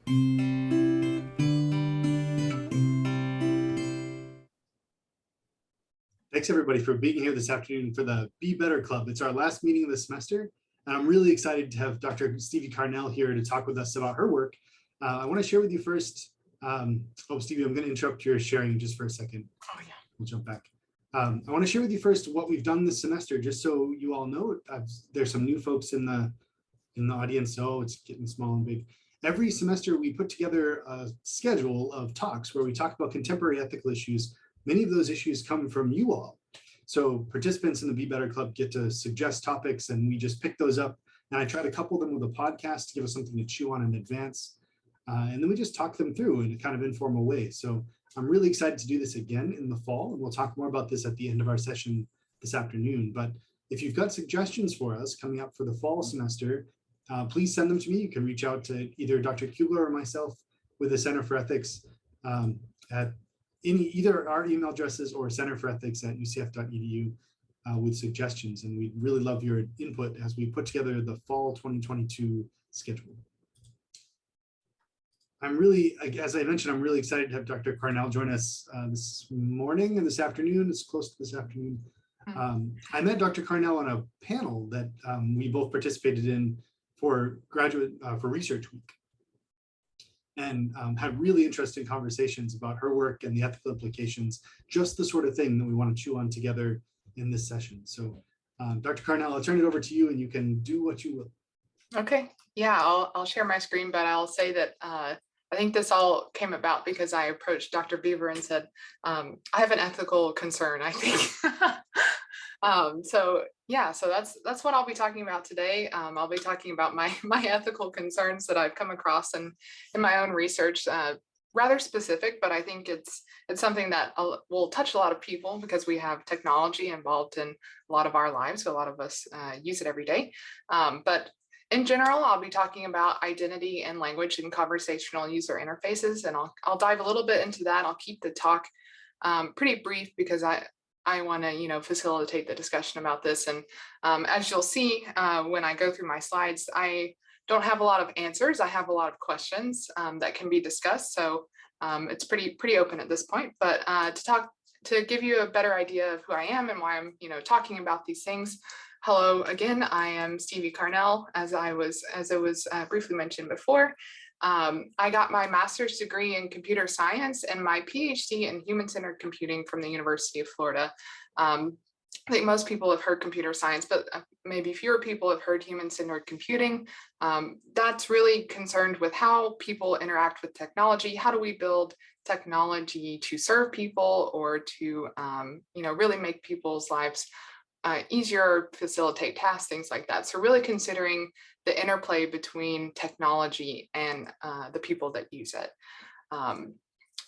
Thanks everybody for being here this afternoon for the Be Better Club. It's our last meeting of the semester, and I'm really excited to have Dr. Stevie Carnell here to talk with us about her work. I want to share with you first. Stevie, I'm going to interrupt your sharing just for a second. Oh yeah. We'll jump back. I want to share with you first what we've done this semester, just so you all know. There's some new folks in the audience, so it's getting small and big. Every semester we put together a schedule of talks where we talk about contemporary ethical issues. Many of those issues come from you all. So participants in the Be Better Club get to suggest topics and we just pick those up. And I try to couple them with a podcast to give us something to chew on in advance. And then we just talk them through in a kind of informal way. So I'm really excited to do this again in the fall. And we'll talk more about this at the end of our session this afternoon. But if you've got suggestions for us coming up for the fall semester, please send them to me. You can reach out to either Dr. Kubler or myself with the Center for Ethics at either our email addresses or centerforethics@ucf.edu with suggestions. And we'd really love your input as we put together the fall 2022 schedule. I'm really, as I mentioned, I'm really excited to have Dr. Carnell join us this morning and this afternoon. It's close to this afternoon. I met Dr. Carnell on a panel that we both participated in for Research Week, and had really interesting conversations about her work and the ethical implications, just the sort of thing that we want to chew on together in this session. So Dr. Carnell, I'll turn it over to you and you can do what you will. Okay, yeah, I'll share my screen, but I'll say that I think this all came about because I approached Dr. Beaver and said, I have an ethical concern, I think. So that's what I'll be talking about today. I'll be talking about my ethical concerns that I've come across in my own research, rather specific, but I think it's something that will touch a lot of people because we have technology involved in a lot of our lives. So a lot of us use it every day. But in general, I'll be talking about identity and language and conversational user interfaces, and I'll dive a little bit into that. I'll keep the talk pretty brief because I want to, facilitate the discussion about this. And as you'll see when I go through my slides, I don't have a lot of answers. I have a lot of questions that can be discussed. So it's pretty open at this point. But to give you a better idea of who I am and why I'm, talking about these things. Hello again. I am Stevie Carnell, as it was briefly mentioned before. I got my master's degree in computer science and my PhD in human-centered computing from the University of Florida. I think most people have heard computer science, but maybe fewer people have heard human-centered computing. That's really concerned with how people interact with technology. How do we build technology to serve people or to, really make people's lives easier, facilitate tasks, things like that. So really considering the interplay between technology and the people that use it.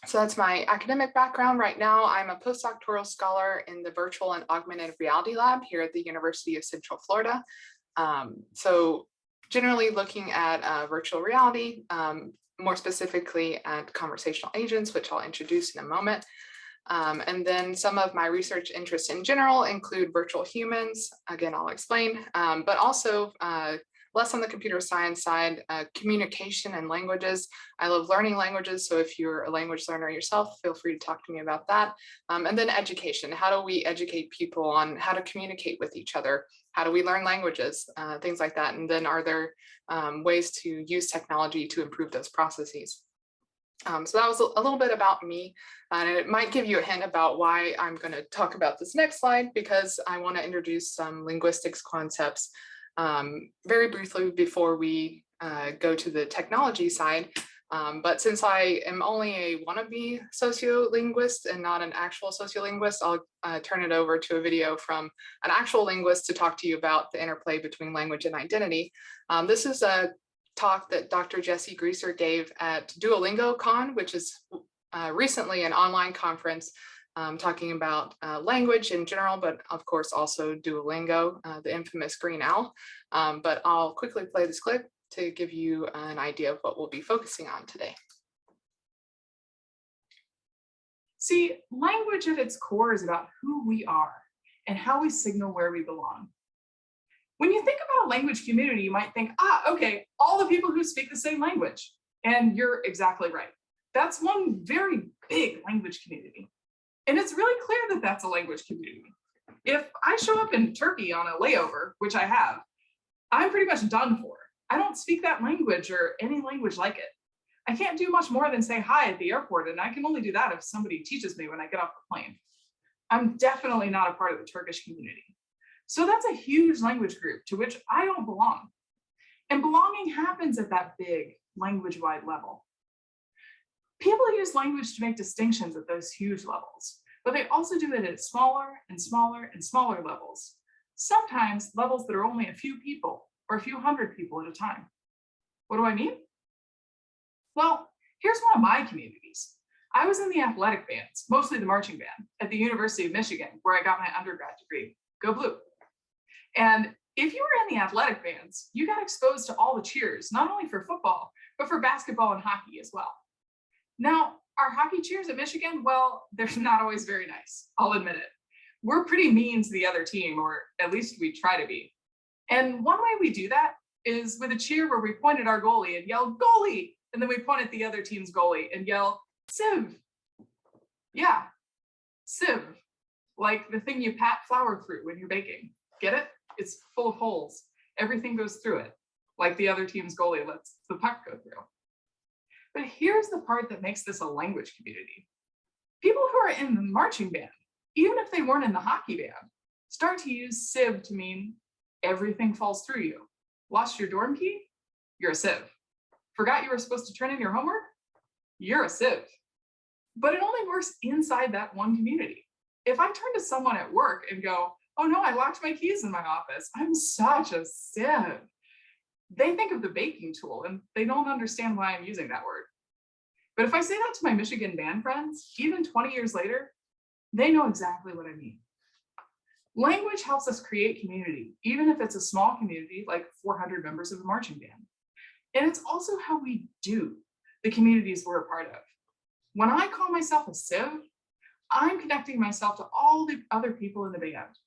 So that's my academic background. Right now, I'm a postdoctoral scholar in the Virtual and Augmented Reality Lab here at the University of Central Florida. So generally looking at virtual reality, more specifically at conversational agents, which I'll introduce in a moment. And then some of my research interests in general include virtual humans, again, I'll explain, but also less on the computer science side, communication and languages. I love learning languages, so if you're a language learner yourself, feel free to talk to me about that. And then education, how do we educate people on how to communicate with each other? How do we learn languages, things like that? And then are there ways to use technology to improve those processes? So that was a little bit about me, and it might give you a hint about why I'm going to talk about this next slide, because I want to introduce some linguistics concepts very briefly before we go to the technology side. But since I am only a wannabe sociolinguist and not an actual sociolinguist, I'll turn it over to a video from an actual linguist to talk to you about the interplay between language and identity. This is a talk that Dr. Jesse Greaser gave at Duolingo Con, which is recently an online conference talking about language in general, but of course also Duolingo, the infamous green owl. But I'll quickly play this clip to give you an idea of what we'll be focusing on today. See, language at its core is about who we are and how we signal where we belong. When you think about a language community, you might think, okay, all the people who speak the same language. And you're exactly right. That's one very big language community. And it's really clear that that's a language community. If I show up in Turkey on a layover, which I have, I'm pretty much done for. I don't speak that language or any language like it. I can't do much more than say hi at the airport, and I can only do that if somebody teaches me when I get off the plane. I'm definitely not a part of the Turkish community. So that's a huge language group to which I don't belong. And belonging happens at that big language-wide level. People use language to make distinctions at those huge levels, but they also do it at smaller and smaller and smaller levels. Sometimes levels that are only a few people or a few hundred people at a time. What do I mean? Well, here's one of my communities. I was in the athletic bands, mostly the marching band, at the University of Michigan, where I got my undergrad degree. Go Blue. And if you were in the athletic bands, you got exposed to all the cheers, not only for football, but for basketball and hockey as well. Now, our hockey cheers at Michigan, well, they're not always very nice, I'll admit it. We're pretty mean to the other team, or at least we try to be. And one way we do that is with a cheer where we point at our goalie and yell, goalie! And then we point at the other team's goalie and yell, sieve. Yeah, sieve, like the thing you pat flour through when you're baking. Get it? It's full of holes. Everything goes through it, like the other team's goalie lets the puck go through. But here's the part that makes this a language community. People who are in the marching band, even if they weren't in the hockey band, start to use sieve to mean everything falls through you. Lost your dorm key? You're a sieve. Forgot you were supposed to turn in your homework? You're a sieve. But it only works inside that one community. If I turn to someone at work and go, oh no, I locked my keys in my office, I'm such a sieve. They think of the baking tool and they don't understand why I'm using that word. But if I say that to my Michigan band friends, even 20 years later, they know exactly what I mean. Language helps us create community, even if it's a small community like 400 members of a marching band. And it's also how we do the communities we're a part of. When I call myself a civ, I'm connecting myself to all the other people in the band,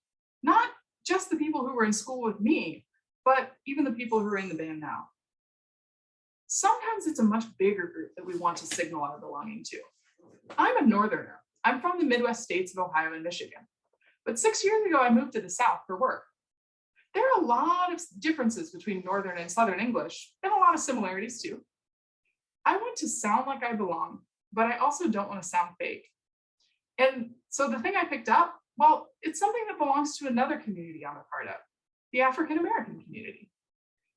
not just the people who were in school with me, but even the people who are in the band now. Sometimes it's a much bigger group that we want to signal our belonging to. I'm a Northerner. I'm from the Midwest states of Ohio and Michigan. But 6 years ago, I moved to the South for work. There are a lot of differences between Northern and Southern English, and a lot of similarities too. I want to sound like I belong, but I also don't want to sound fake. And so the thing I picked up, well, it's something that belongs to another community I'm a part of, the African American community.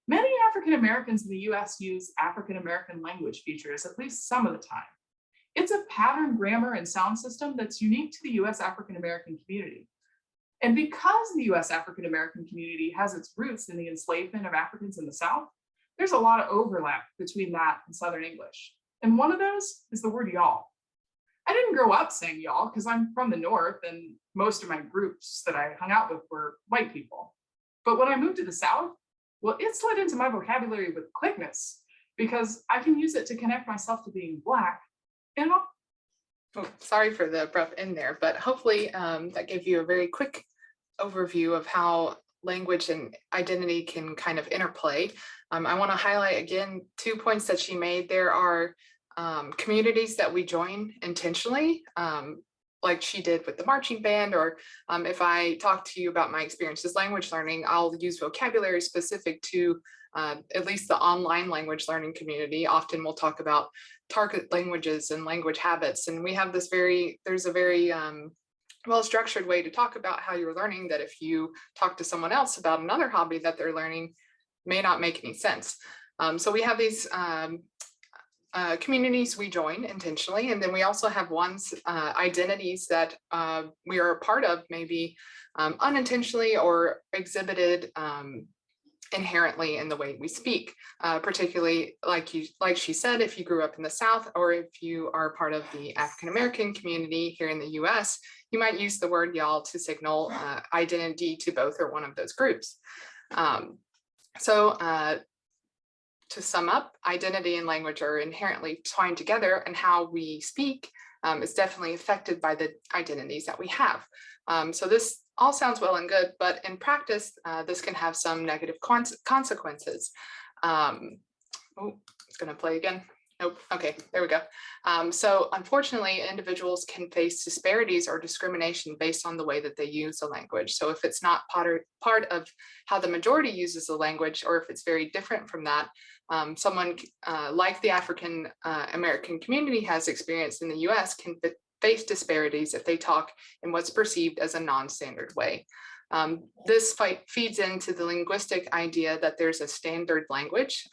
Many African Americans in the US use African American language features at least some of the time. It's a pattern, grammar, and sound system that's unique to the US African American community. And because the US African American community has its roots in the enslavement of Africans in the South, there's a lot of overlap between that and Southern English. And one of those is the word y'all. I didn't grow up saying y'all because I'm from the North and most of my groups that I hung out with were white people. But when I moved to the South, well, it slid into my vocabulary with quickness because I can use it to connect myself to being Black and Oh, sorry for the abrupt end there, but hopefully that gave you a very quick overview of how language and identity can kind of interplay. I want to highlight again 2 points that she made. There are communities that we join intentionally, like she did with the marching band, or if I talk to you about my experiences language learning, I'll use vocabulary specific to at least the online language learning community. Often we'll talk about target languages and language habits, and we have this there's a very well-structured way to talk about how you're learning that if you talk to someone else about another hobby that they're learning may not make any sense. So we have these communities we join intentionally, and then we also have identities that we are a part of, maybe unintentionally or exhibited inherently in the way we speak, particularly like she said, if you grew up in the South or if you are part of the African American community here in the US, you might use the word y'all to signal identity to both or one of those groups. To sum up, identity and language are inherently twined together, and how we speak is definitely affected by the identities that we have. So this all sounds well and good, but in practice, this can have some negative consequences. It's going to play again. Nope. Okay, there we go. So unfortunately, individuals can face disparities or discrimination based on the way that they use the language. So if it's not part of how the majority uses the language, or if it's very different from that, someone like the African American community has experienced in the US can face disparities if they talk in what's perceived as a non-standard way. This feeds into the linguistic idea that there's a standard language.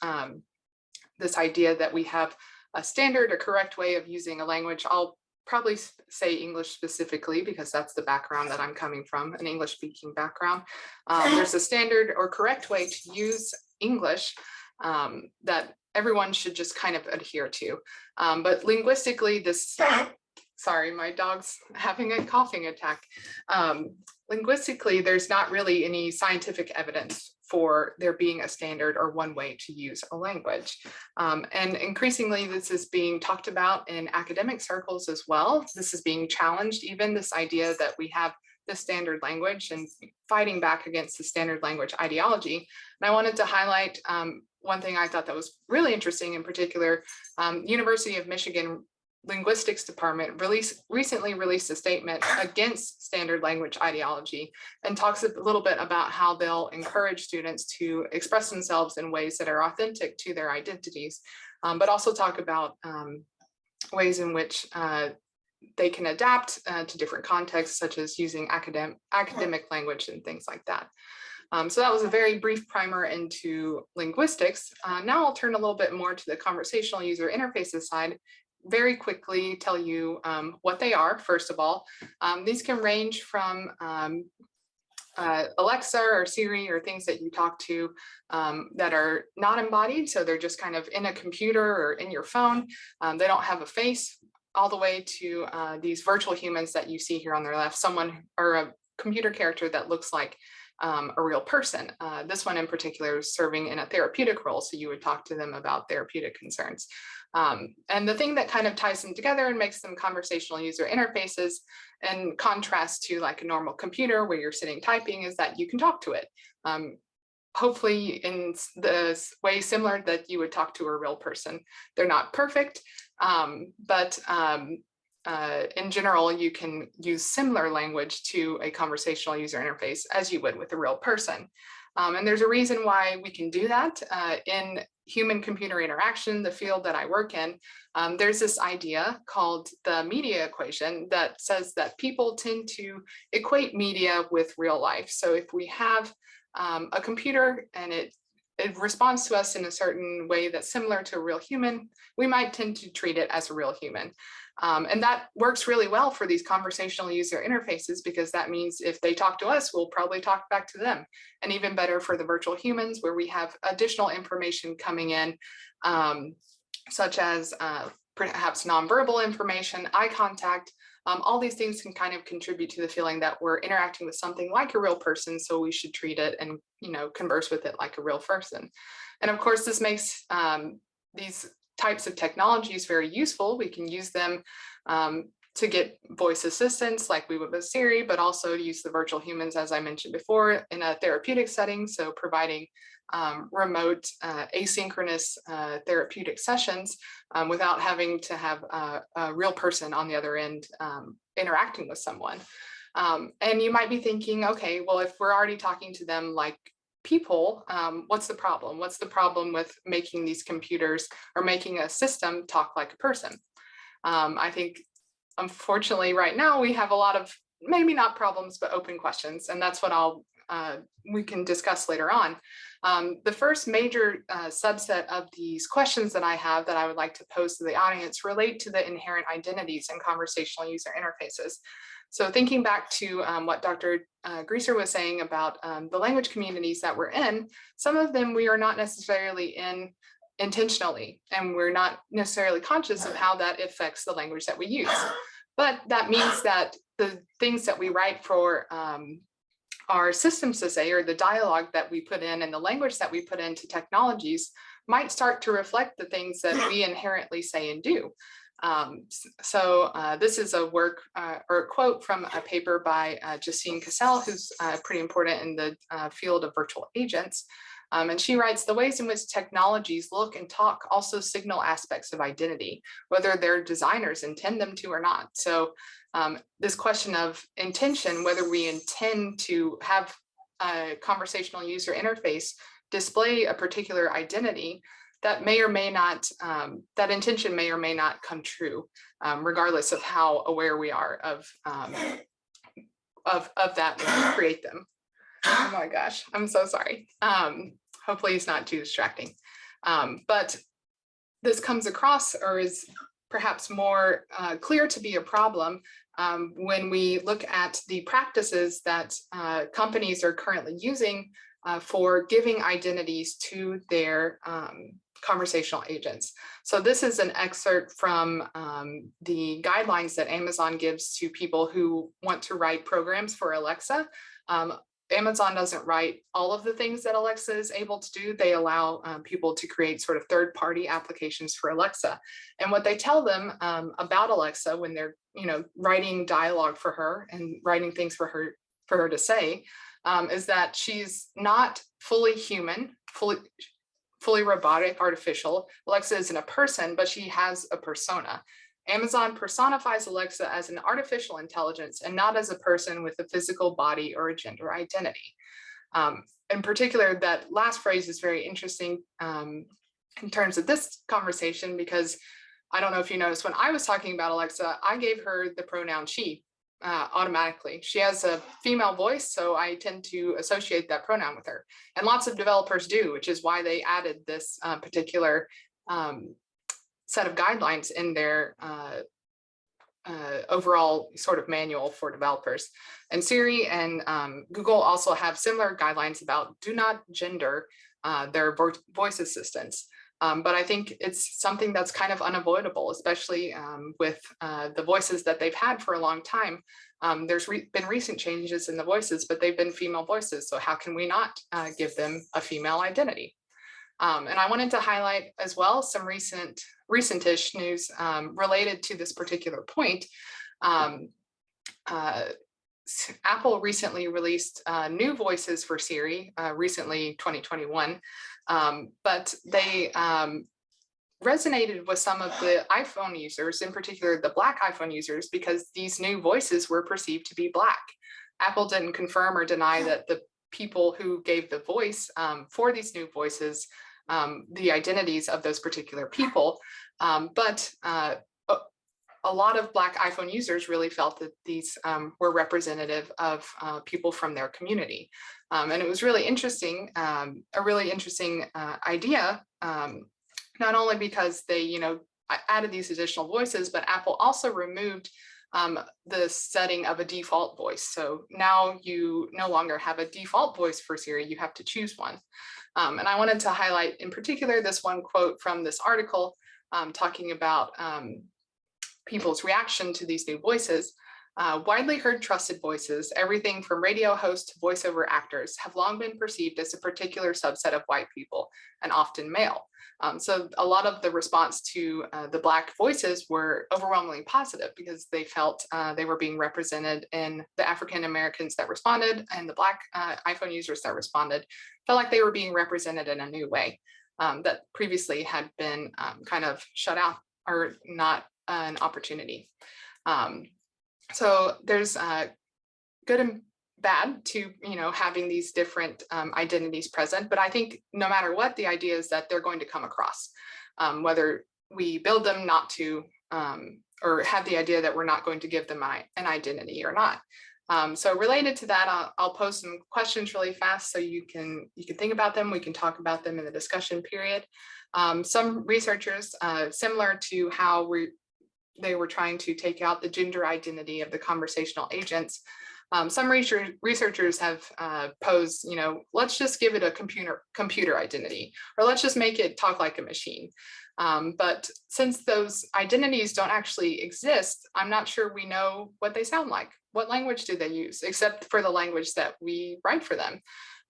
This idea that we have a standard or correct way of using a language. I'll probably say English specifically because that's the background that I'm coming from, an English speaking background. There's a standard or correct way to use English that everyone should just kind of adhere to. But linguistically, sorry, my dog's having a coughing attack. Linguistically, there's not really any scientific evidence for there being a standard or one way to use a language. And increasingly, this is being talked about in academic circles as well. This is being challenged, even this idea that we have the standard language and fighting back against the standard language ideology. And I wanted to highlight one thing I thought that was really interesting in particular. University of Michigan Linguistics Department recently released a statement against standard language ideology and talks a little bit about how they'll encourage students to express themselves in ways that are authentic to their identities, but also talk about ways in which they can adapt to different contexts, such as using academic language and things like that. So that was a very brief primer into linguistics. Now I'll turn a little bit more to the conversational user interfaces side. Very quickly tell you what they are, first of all. These can range from Alexa or Siri or things that you talk to that are not embodied. So they're just kind of in a computer or in your phone. They don't have a face, all the way to these virtual humans that you see here on their left, someone or a computer character that looks like a real person. This one in particular is serving in a therapeutic role. So you would talk to them about therapeutic concerns. And the thing that kind of ties them together and makes them conversational user interfaces in contrast to like a normal computer where you're sitting typing is that you can talk to it. Hopefully in the way similar that you would talk to a real person. They're not perfect, but in general, you can use similar language to a conversational user interface as you would with a real person. And there's a reason why we can do that. In human-computer interaction, the field that I work in, there's this idea called the media equation that says that people tend to equate media with real life. So if we have a computer and it responds to us in a certain way that's similar to a real human, we might tend to treat it as a real human. And that works really well for these conversational user interfaces because that means if they talk to us, we'll probably talk back to them. And even better for the virtual humans where we have additional information coming in, such as perhaps nonverbal information, eye contact. All these things can kind of contribute to the feeling that we're interacting with something like a real person, so we should treat it and converse with it like a real person. And of course, this makes these types of technologies very useful. We can use them to get voice assistance like we would with Siri, but also use the virtual humans, as I mentioned before, in a therapeutic setting. So providing remote asynchronous therapeutic sessions without having to have a real person on the other end interacting with someone. And you might be thinking, okay, well, if we're already talking to them like people, what's the problem? What's the problem with making these computers or making a system talk like a person? I think, unfortunately, right now we have a lot of maybe not problems, but open questions, and that's what we can discuss later on. The first major subset of these questions that I have that I would like to pose to the audience relate to the inherent identities in conversational user interfaces. So thinking back to what Dr. Grieser was saying about the language communities that we're in, some of them we are not necessarily in intentionally, and we're not necessarily conscious of how that affects the language that we use. But that means that the things that we write for our systems to say, or the dialogue that we put in and the language that we put into technologies might start to reflect the things that we inherently say and do. This is a work or a quote from a paper by Jacine Cassel, who's pretty important in the field of virtual agents. And she writes, the ways in which technologies look and talk also signal aspects of identity, whether their designers intend them to or not. So this question of intention, whether we intend to have a conversational user interface display a particular identity, that may or may not, that intention may or may not come true, regardless of how aware we are of that when we create them. Oh my gosh, I'm so sorry. Hopefully it's not too distracting. But this comes across, or is perhaps more clear to be a problem when we look at the practices that companies are currently using for giving identities to their conversational agents. So this is an excerpt from the guidelines that Amazon gives to people who want to write programs for Alexa. Amazon doesn't write all of the things that Alexa is able to do. They allow people to create sort of third-party applications for Alexa. And what they tell them about Alexa when they're, writing dialogue for her and writing things for her to say, is that she's not fully human, fully robotic, artificial. Alexa isn't a person, but she has a persona. Amazon personifies Alexa as an artificial intelligence and not as a person with a physical body or a gender identity. In particular, that last phrase is very interesting in terms of this conversation, because I don't know if you noticed, when I was talking about Alexa, I gave her the pronoun she automatically. She has a female voice, so I tend to associate that pronoun with her. And lots of developers do, which is why they added this particular set of guidelines in their overall sort of manual for developers. And Siri and Google also have similar guidelines about do not gender their voice assistants. But I think it's something that's kind of unavoidable, especially with the voices that they've had for a long time. There's been recent changes in the voices, but they've been female voices. So how can we not give them a female identity? And I wanted to highlight as well some recent-ish news related to this particular point. Apple recently released new voices for Siri, recently 2021, but they resonated with some of the iPhone users, in particular the Black iPhone users, because these new voices were perceived to be Black. Apple didn't confirm or deny that the people who gave the voice for these new voices, the identities of those particular people, but a lot of Black iPhone users really felt that these were representative of people from their community. And it was really interesting, a really interesting idea, not only because they, added these additional voices, but Apple also removed the setting of a default voice. So now you no longer have a default voice for Siri, you have to choose one. And I wanted to highlight in particular this one quote from this article talking about people's reaction to these new voices. Widely heard trusted voices, everything from radio hosts to voiceover actors, have long been perceived as a particular subset of white people, and often male. So a lot of the response to the Black voices were overwhelmingly positive, because they felt they were being represented, in the African Americans that responded and the Black iPhone users that responded felt like they were being represented in a new way that previously had been kind of shut out or not an opportunity. So there's good and bad to having these different identities present, but I think no matter what, the idea is that they're going to come across, whether we build them not to, or have the idea that we're not going to give them an identity or not. So related to that, I'll pose some questions really fast so you can think about them. We can talk about them in the discussion period. Some researchers, similar to how they were trying to take out the gender identity of the conversational agents, some researchers have posed, let's just give it a computer identity, or let's just make it talk like a machine. But since those identities don't actually exist, I'm not sure we know what they sound like. What language do they use, except for the language that we write for them?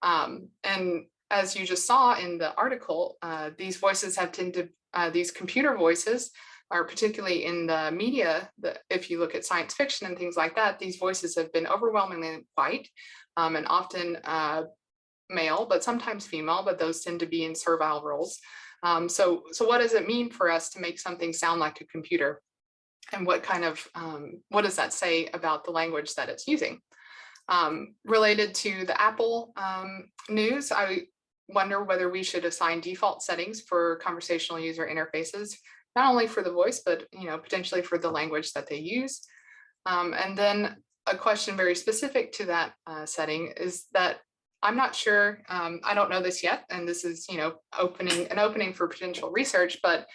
And as you just saw in the article, these voices have tended, these computer voices, or particularly in the media, if you look at science fiction and things like that, these voices have been overwhelmingly white and often male, but sometimes female, but those tend to be in servile roles. So what does it mean for us to make something sound like a computer? And what does that say about the language that it's using? Related to the Apple news, I wonder whether we should assign default settings for conversational user interfaces, not only for the voice, but potentially for the language that they use. And then a question very specific to that setting is that I'm not sure, I don't know this yet, and this is an opening for potential research, but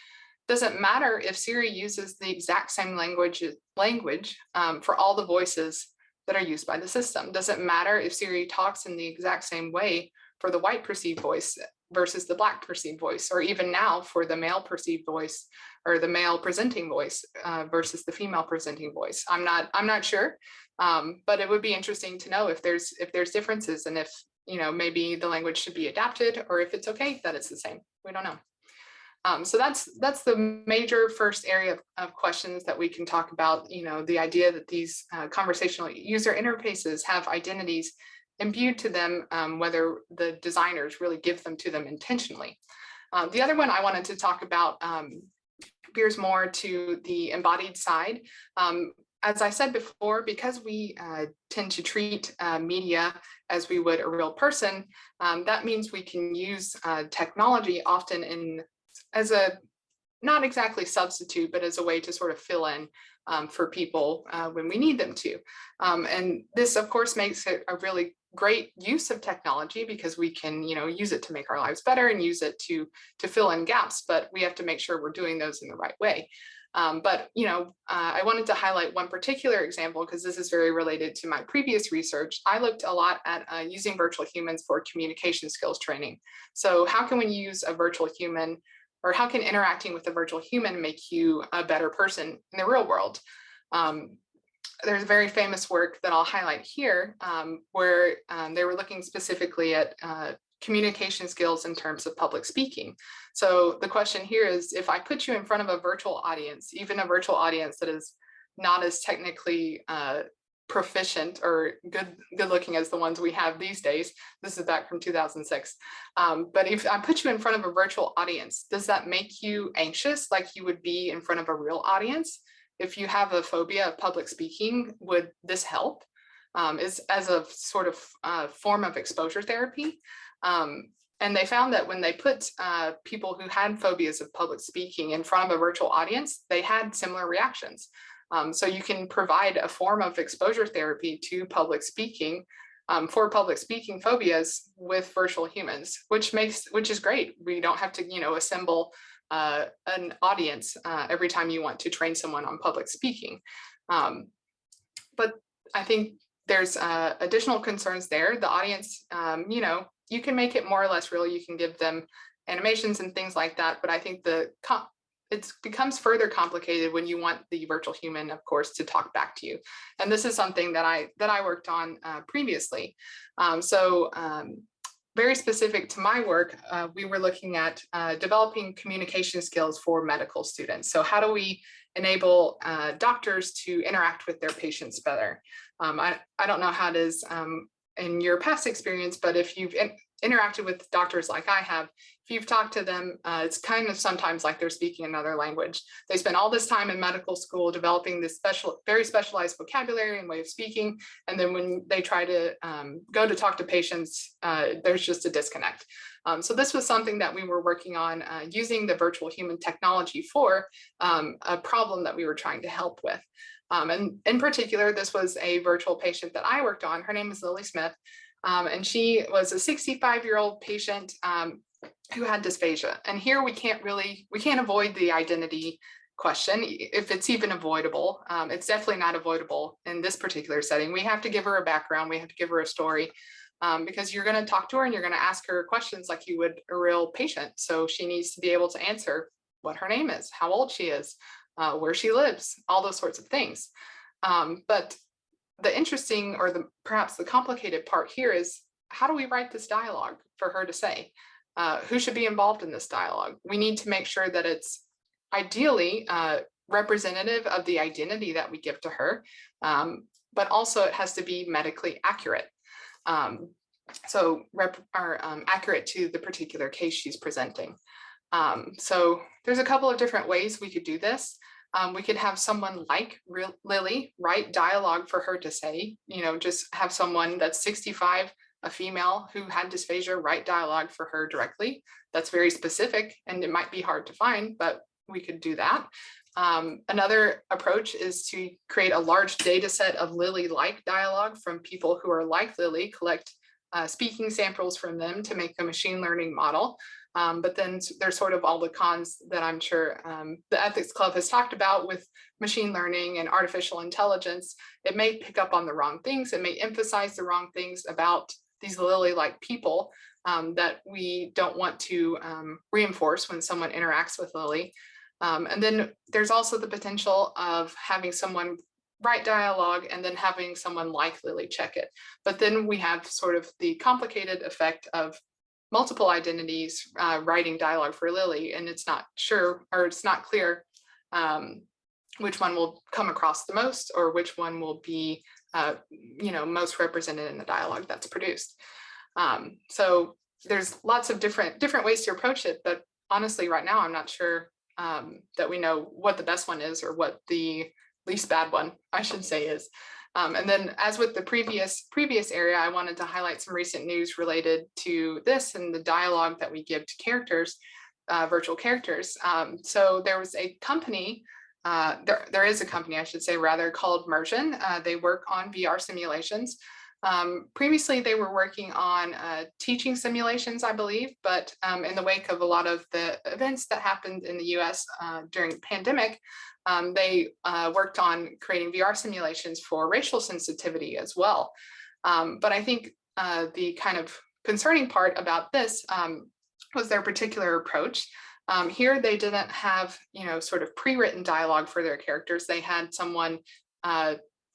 does it matter if Siri uses the exact same language for all the voices that are used by the system? Does it matter if Siri talks in the exact same way for the white perceived voice versus the black perceived voice, or even now for the male perceived voice or the male presenting voice versus the female presenting voice? I'm not sure, but it would be interesting to know if there's differences, and if maybe the language should be adapted, or if it's okay that it's the same. We don't know. So that's the major first area of questions that we can talk about. The idea that these conversational user interfaces have identities imbued to them, whether the designers really give them to them intentionally. The other one I wanted to talk about veers more to the embodied side. As I said before, because we tend to treat media as we would a real person, that means we can use technology often as a, not exactly substitute, but as a way to sort of fill in for people when we need them to. And this, of course, makes it a really great use of technology, because we can, use it to make our lives better and use it to fill in gaps, but we have to make sure we're doing those in the right way. But I wanted to highlight one particular example, because this is very related to my previous research. I looked a lot at using virtual humans for communication skills training. So how can we use a virtual human, or how can interacting with a virtual human make you a better person in the real world? There's very famous work that I'll highlight here, where they were looking specifically at communication skills in terms of public speaking. So the question here is, if I put you in front of a virtual audience, even a virtual audience that is not as technically proficient or good looking as the ones we have these days, this is back from 2006. But if I put you in front of a virtual audience, does that make you anxious like you would be in front of a real audience? If you have a phobia of public speaking, would this help? Is as a sort of form of exposure therapy. And they found that when they put people who had phobias of public speaking in front of a virtual audience, they had similar reactions. So you can provide a form of exposure therapy to public speaking for public speaking phobias with virtual humans, which is great. We don't have to, assemble an audience every time you want to train someone on public speaking. But I think there's additional concerns there. The audience, you can make it more or less real. You can give them animations and things like that. But I think it becomes further complicated when you want the virtual human, of course, to talk back to you. And this is something that I worked on previously. Very specific to my work, we were looking at developing communication skills for medical students. So how do we enable doctors to interact with their patients better? I don't know how it is in your past experience, but if you've interacted with doctors like I have, if you've talked to them, it's kind of sometimes like they're speaking another language. They spend all this time in medical school developing this very specialized vocabulary and way of speaking. And then when they try to go to talk to patients, there's just a disconnect. So this was something that we were working on using the virtual human technology for a problem that we were trying to help with. And in particular, this was a virtual patient that I worked on. Her name is Lily Smith. And she was a 65-year-old patient who had dysphagia. And here we can't avoid the identity question, if it's even avoidable. It's definitely not avoidable in this particular setting. We have to give her a background. We have to give her a story, because you're going to talk to her and you're going to ask her questions like you would a real patient. So she needs to be able to answer what her name is, how old she is, where she lives, all those sorts of things. But the interesting, or perhaps the complicated part here is, how do we write this dialogue for her to say? Who should be involved in this dialogue? We need to make sure that it's ideally representative of the identity that we give to her, but also it has to be medically accurate. accurate to the particular case she's presenting. So there's a couple of different ways we could do this. We could have someone like Lily write dialogue for her to say, just have someone that's 65, a female who had dysphagia, write dialogue for her directly. That's very specific and it might be hard to find, but we could do that. Another approach is to create a large data set of Lily-like dialogue from people who are like Lily, collect speaking samples from them to make a machine learning model. But then there's sort of all the cons that I'm sure the Ethics Club has talked about with machine learning and artificial intelligence. It may pick up on the wrong things. It may emphasize the wrong things about these Lily-like people that we don't want to reinforce when someone interacts with Lily. And then there's also the potential of having someone write dialogue and then having someone like Lily check it. But then we have sort of the complicated effect of multiple identities writing dialogue for Lily, and it's not sure, or it's not clear which one will come across the most or which one will be most represented in the dialogue that's produced. So there's lots of different ways to approach it, but honestly right now I'm not sure that we know what the best one is or what the least bad one, I should say, is. And then as with the previous area, I wanted to highlight some recent news related to this and the dialogue that we give to characters, virtual characters. So there was a company, there is a company, I should say, rather, called Mersion. They work on VR simulations. Previously, they were working on teaching simulations, I believe, but in the wake of a lot of the events that happened in the US during the pandemic, they worked on creating VR simulations for racial sensitivity as well. But I think the kind of concerning part about this was their particular approach. Here, they didn't have, sort of pre-written dialogue for their characters. They had someone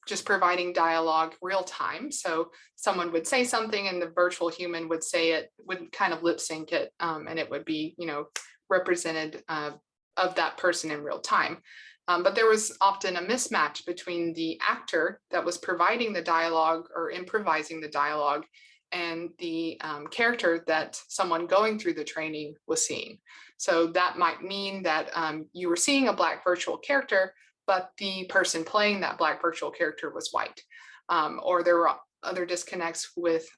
just providing dialogue real time. So someone would say something and the virtual human would say it, would kind of lip sync it, and it would be, represented of that person in real time. But there was often a mismatch between the actor that was providing the dialogue or improvising the dialogue and the character that someone going through the training was seeing. So that might mean that you were seeing a Black virtual character, but the person playing that Black virtual character was white. Or there were other disconnects with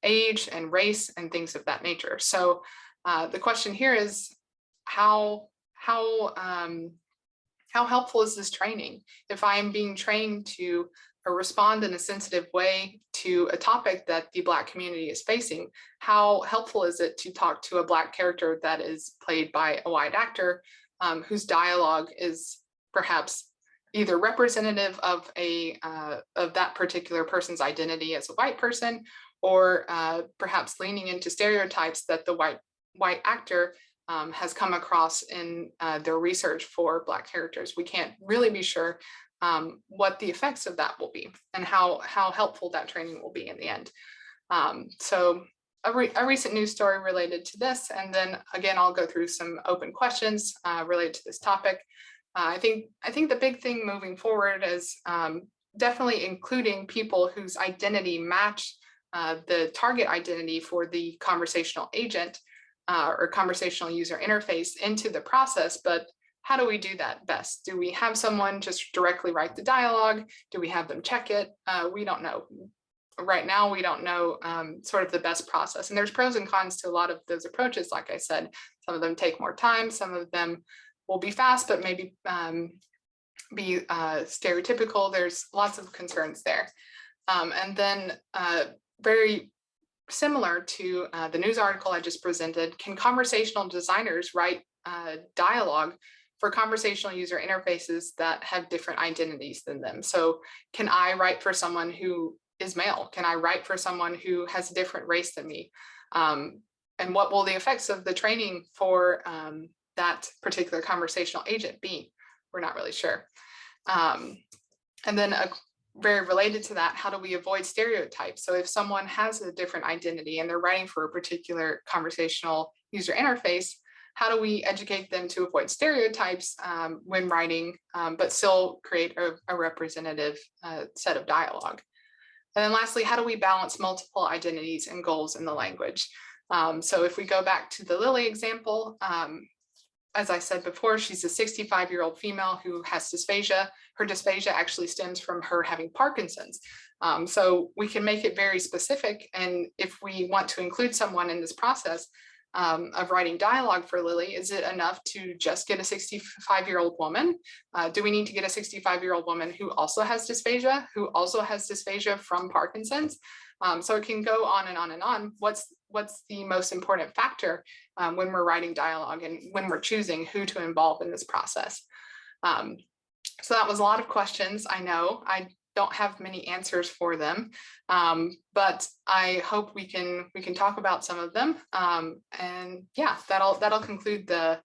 age and race and things of that nature. So the question here is how helpful is this training? If I am being trained to respond in a sensitive way to a topic that the Black community is facing, how helpful is it to talk to a Black character that is played by a white actor whose dialogue is perhaps either representative of that particular person's identity as a white person, or perhaps leaning into stereotypes that the white actor has come across in their research for Black characters. We can't really be sure what the effects of that will be and how helpful that training will be in the end. So a recent news story related to this, and then again, I'll go through some open questions related to this topic. I think the big thing moving forward is definitely including people whose identity match the target identity for the conversational agent or conversational user interface into the process. But how do we do that best? Do we have someone just directly write the dialogue? Do we have them check it? We don't know. Right now, we don't know sort of the best process. And there's pros and cons to a lot of those approaches. Like I said, some of them take more time. Some of them will be fast, but maybe be stereotypical. There's lots of concerns there. And then very similar to the news article I just presented, can conversational designers write dialogue for conversational user interfaces that have different identities than them? So can I write for someone who is male? Can I write for someone who has a different race than me? And what will the effects of the training for that particular conversational agent be? We're not really sure. And then very related to that, how do we avoid stereotypes? So if someone has a different identity and they're writing for a particular conversational user interface, how do we educate them to avoid stereotypes when writing, but still create a representative set of dialogue? And then lastly, how do we balance multiple identities and goals in the language? So if we go back to the Lily example, as I said before, she's a 65-year-old female who has dysphagia. Her dysphagia actually stems from her having Parkinson's. So we can make it very specific. And if we want to include someone in this process of writing dialogue for Lily, is it enough to just get a 65-year-old woman? Do we need to get a 65-year-old woman who also has dysphagia from Parkinson's? So it can go on and on and on. What's the most important factor when we're writing dialogue and when we're choosing who to involve in this process? So that was a lot of questions. I know I don't have many answers for them, but I hope we can talk about some of them. And yeah, that'll conclude the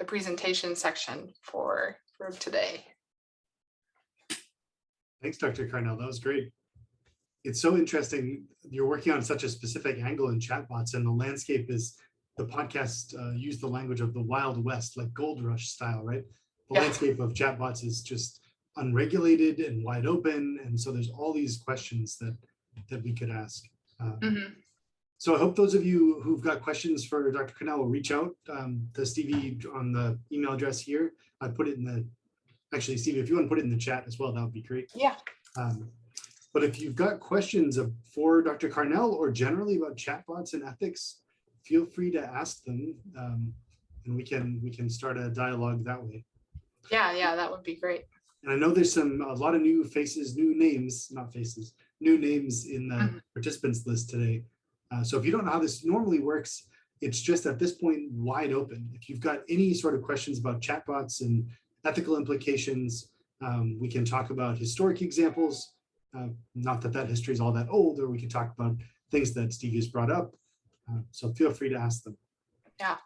presentation section for today. Thanks, Dr. Carnell. That was great. It's so interesting. You're working on such a specific angle in chatbots, and the landscape is, the podcast used the language of the Wild West, like Gold Rush style, right? The landscape of chatbots is just unregulated and wide open. And so there's all these questions that we could ask. So I hope those of you who've got questions for Dr. Carnell will reach out to Stevie on the email address here. I put it in the, actually, Stevie, if you want to put it in the chat as well, that would be great. Yeah. But if you've got questions for Dr. Carnell or generally about chatbots and ethics, feel free to ask them, and we can start a dialogue that way. Yeah, that would be great. And I know there's a lot of new faces, new names in the participants list today. So if you don't know how this normally works, it's just at this point wide open. If you've got any sort of questions about chatbots and ethical implications, we can talk about historic examples. Not that history is all that old, or we can talk about things that Stevie has brought up. So feel free to ask them. Yeah.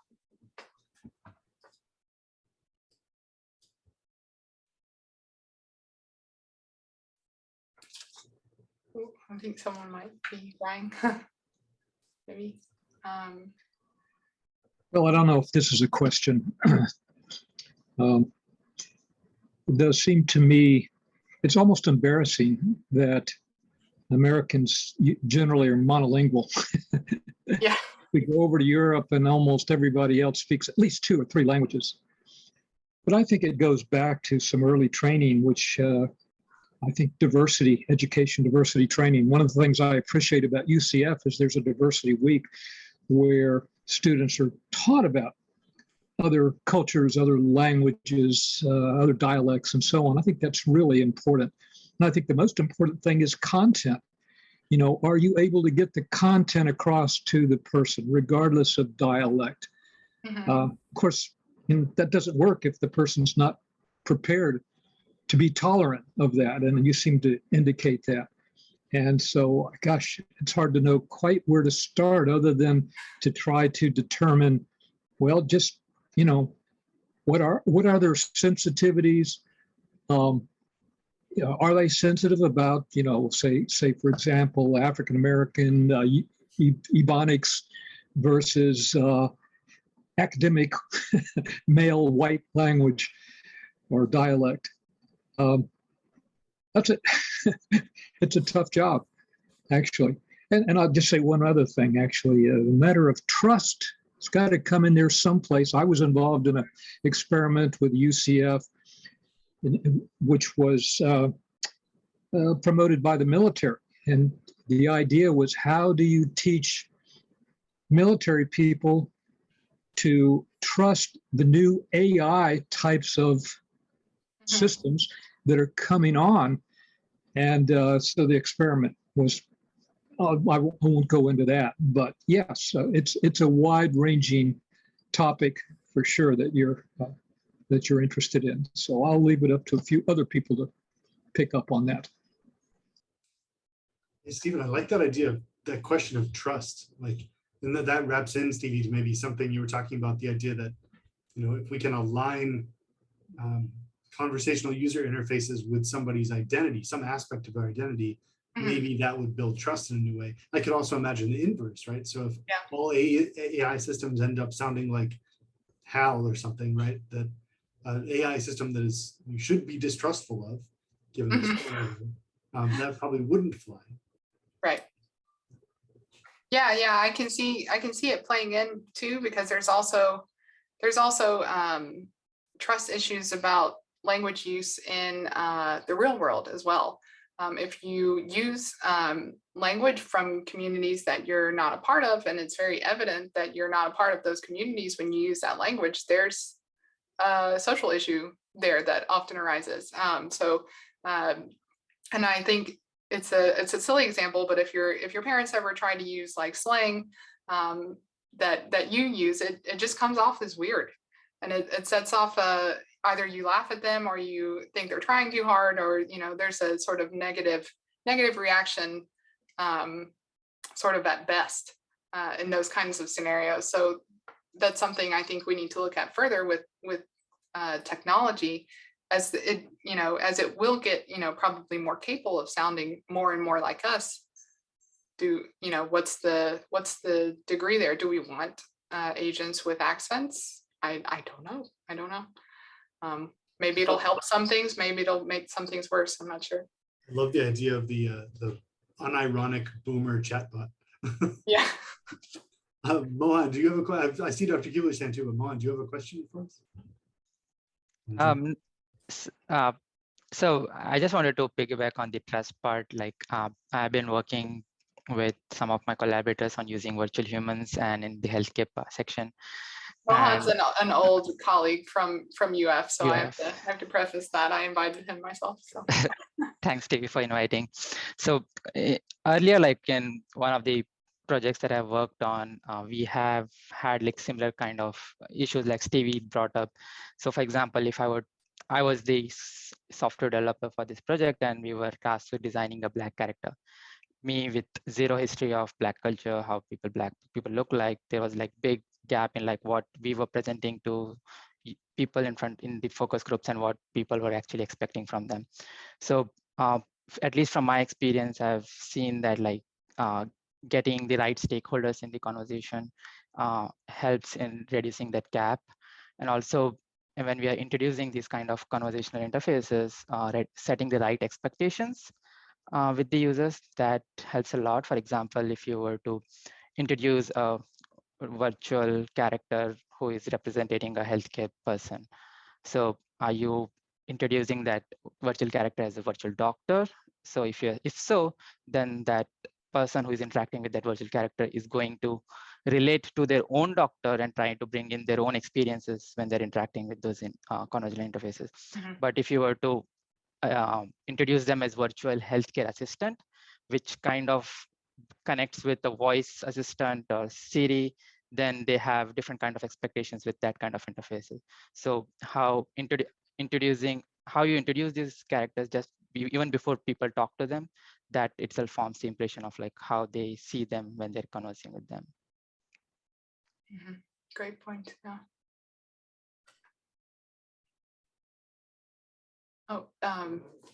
Ooh, I think someone might be crying. Maybe. Well, I don't know if this is a question. It does seem to me, it's almost embarrassing that Americans generally are monolingual. Yeah. We go over to Europe and almost everybody else speaks at least 2 or 3 languages. But I think it goes back to some early training, which I think education diversity training. One of the things I appreciate about UCF is there's a diversity week where students are taught about other cultures, other languages, other dialects, and so on. I think that's really important. And I think the most important thing is content. You know, are you able to get the content across to the person, regardless of dialect? Of course, that doesn't work if the person's not prepared to be tolerant of that. And you seem to indicate that. And so, gosh, it's hard to know quite where to start other than to try to determine, well, just, you know, what are their sensitivities? You know, are they sensitive about, you know, say for example, African American Ebonics versus academic male white language or dialect? That's it. It's a tough job, actually. And I'll just say one other thing, actually, a matter of trust. It's got to come in there someplace. I was involved in an experiment with UCF, which was promoted by the military. And the idea was, how do you teach military people to trust the new AI types of systems that are coming on? And so the experiment was, I won't go into that, but yes, it's a wide-ranging topic for sure that you're interested in. So I'll leave it up to a few other people to pick up on that. Hey, Stephen, I like that idea, that question of trust. Like, and that wraps in, Stevie, to maybe something you were talking about, the idea that, you know, if we can align conversational user interfaces with somebody's identity, some aspect of their identity, maybe that would build trust in a new way. I could also imagine the inverse, right? So if all AI systems end up sounding like HAL or something, right? That an AI system that is, you should be distrustful of, given this, that probably wouldn't fly. Right. Yeah, I can see it playing in too, because there's also trust issues about language use in the real world as well. If you use language from communities that you're not a part of, and it's very evident that you're not a part of those communities when you use that language, there's a social issue there that often arises. And I think it's a silly example, but if your parents ever try to use like slang that you use, it just comes off as weird, and it sets off either you laugh at them, or you think they're trying too hard, or there's a sort of negative reaction, sort of at best, in those kinds of scenarios. So that's something I think we need to look at further with technology, as it will get probably more capable of sounding more and more like us. What's the degree there? Do we want agents with accents? I don't know. Maybe it'll help some things, maybe it'll make some things worse. I'm not sure. I love the idea of the unironic boomer chatbot. Yeah. Mohan, do you have a question? I see Dr. Kulish hand too, but Mohan, do you have a question for us? So I just wanted to piggyback on the trust part. Like I've been working with some of my collaborators on using virtual humans and in the healthcare section. Mohan's an old colleague from UF, so UF. I have to preface that I invited him myself. So Thanks, Stevie, for inviting. So earlier, like in one of the projects that I've worked on, we have had like similar kind of issues like Stevie brought up. So for example, if I was the software developer for this project, and we were tasked with designing a Black character. Me with zero history of Black culture, how Black people look like, there was like big gap in like what we were presenting to people in the focus groups and what people were actually expecting from them. So at least from my experience, I've seen that like getting the right stakeholders in the conversation helps in reducing that gap. And also, when we are introducing these kind of conversational interfaces, setting the right expectations with the users, that helps a lot. For example, if you were to introduce a virtual character who is representing a healthcare person, so are you introducing that virtual character as a virtual doctor? So if so, then that person who is interacting with that virtual character is going to relate to their own doctor and trying to bring in their own experiences when they're interacting with those conversational interfaces. Mhm. But if you were to introduce them as virtual healthcare assistant, which kind of connects with the voice assistant or Siri, then they have different kind of expectations with that kind of interfaces. So how you introduce these characters just even before people talk to them, that itself forms the impression of like how they see them when they're conversing with them. Mm-hmm. Great point. Yeah. Oh,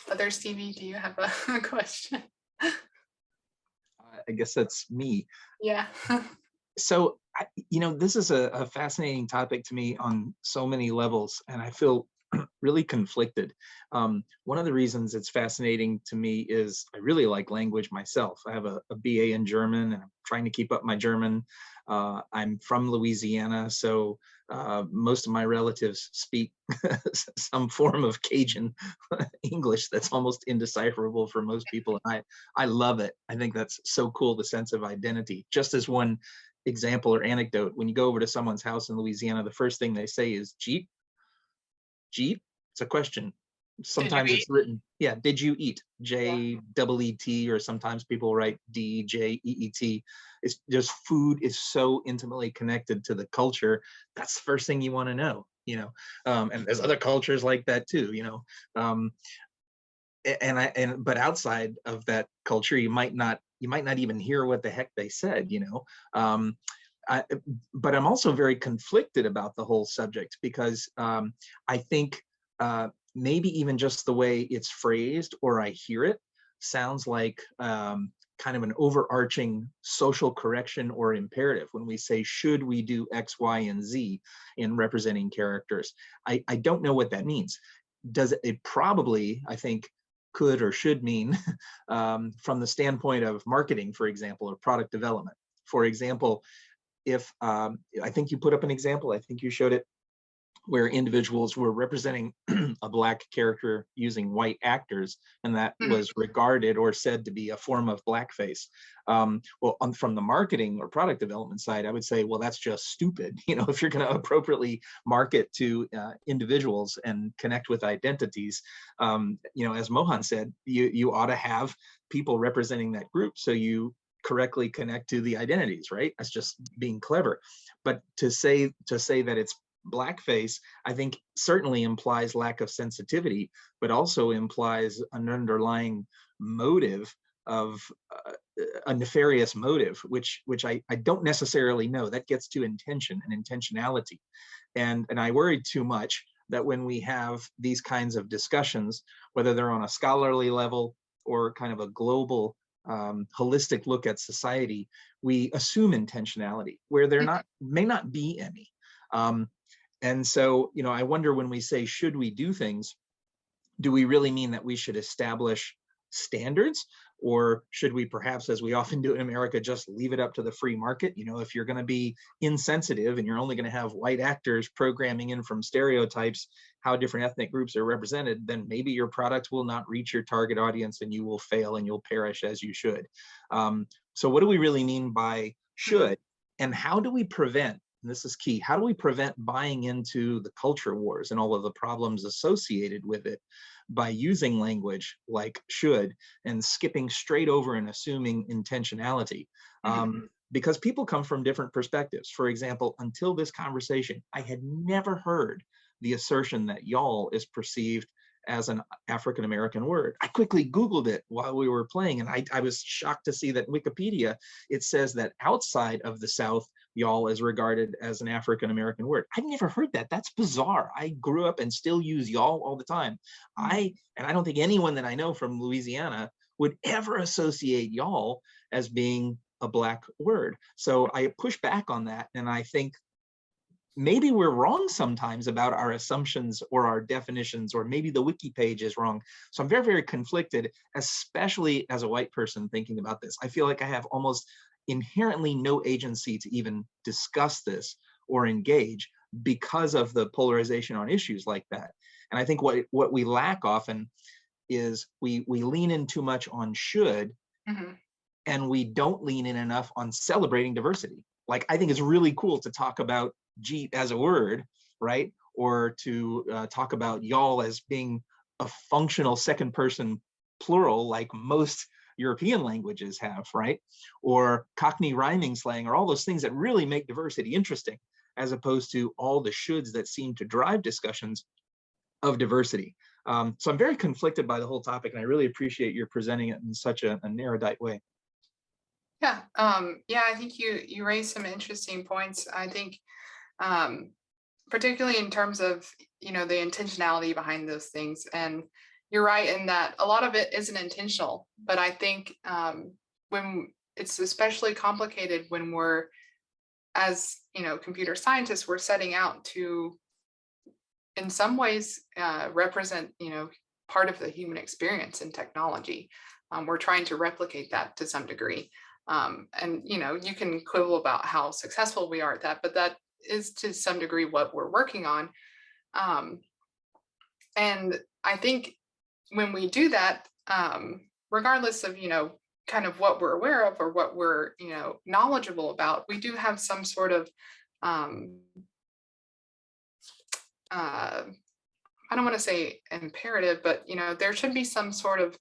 other Stevie, do you have a question? I guess that's me. Yeah. So, this is a fascinating topic to me on so many levels, and I feel really conflicted. One of the reasons it's fascinating to me is I really like language myself. I have a BA in German, and I'm trying to keep up my German. I'm from Louisiana, so most of my relatives speak some form of Cajun English that's almost indecipherable for most people. And I love it. I think that's so cool, the sense of identity. Just as one example or anecdote, when you go over to someone's house in Louisiana, the first thing they say is Jeep. Jeep? It's a question. Sometimes it's written, yeah, did you eat? J-E-E-T, or sometimes people write D-J-E-E-T. It's just food is so intimately connected to the culture. That's the first thing you want to know, and there's other cultures like that too, but outside of that culture, you might not even hear what the heck they said, but I'm also very conflicted about the whole subject because I think maybe even just the way it's phrased or I hear it sounds like kind of an overarching social correction or imperative when we say, should we do X, Y, and Z in representing characters? I don't know what that means. Does it probably, I think, could or should mean from the standpoint of marketing, for example, or product development. For example, if I think you put up an example, I think you showed it, where individuals were representing a Black character using white actors, and that was regarded or said to be a form of blackface. From the marketing or product development side, I would say, well, that's just stupid. If you're going to appropriately market to individuals and connect with identities, as Mohan said, you ought to have people representing that group so you correctly connect to the identities, right? That's just being clever. But to say that it's blackface, I think certainly implies lack of sensitivity, but also implies an underlying motive of a nefarious motive, which I don't necessarily know. That gets to intention and intentionality. And I worry too much that when we have these kinds of discussions, whether they're on a scholarly level or kind of a global holistic look at society, we assume intentionality where there may not be any. And so, I wonder, when we say, should we do things, do we really mean that we should establish standards? Or should we perhaps, as we often do in America, just leave it up to the free market? If you're going to be insensitive and you're only going to have white actors programming in from stereotypes how different ethnic groups are represented, then maybe your product will not reach your target audience and you will fail and you'll perish as you should. So what do we really mean by should? And how do we prevent, and this is key, how do we prevent buying into the culture wars and all of the problems associated with it by using language like should and skipping straight over and assuming intentionality? Because people come from different perspectives. For example, until this conversation, I had never heard the assertion that y'all is perceived as an African-American word. I quickly Googled it while we were playing, and I was shocked to see that Wikipedia, it says that outside of the South, y'all is regarded as an African-American word. I've never heard that. That's bizarre. I grew up and still use y'all all the time. I don't think anyone that I know from Louisiana would ever associate y'all as being a Black word. So I push back on that, and I think maybe we're wrong sometimes about our assumptions or our definitions, or maybe the wiki page is wrong. So I'm very, very conflicted, especially as a white person thinking about this. I feel like I have almost inherently no agency to even discuss this or engage because of the polarization on issues like that. And I think what we lack often is we lean in too much on should, and we don't lean in enough on celebrating diversity. Like, I think it's really cool to talk about Jeep as a word, right? Or to talk about y'all as being a functional second person plural, like most European languages have, right? Or Cockney rhyming slang, or all those things that really make diversity interesting, as opposed to all the shoulds that seem to drive discussions of diversity. So I'm very conflicted by the whole topic, and I really appreciate your presenting it in such a erudite way. Yeah, I think you raised some interesting points. I think particularly in terms of, the intentionality behind those things. And you're right in that a lot of it isn't intentional, but I think when it's especially complicated when we're, as computer scientists, we're setting out to, in some ways, represent, part of the human experience in technology. We're trying to replicate that to some degree. And, you can quibble about how successful we are at that, but that is to some degree what we're working on. And I think when we do that, regardless of, kind of what we're aware of or what we're, knowledgeable about, we do have some sort of, I don't want to say imperative, but, there should be some sort of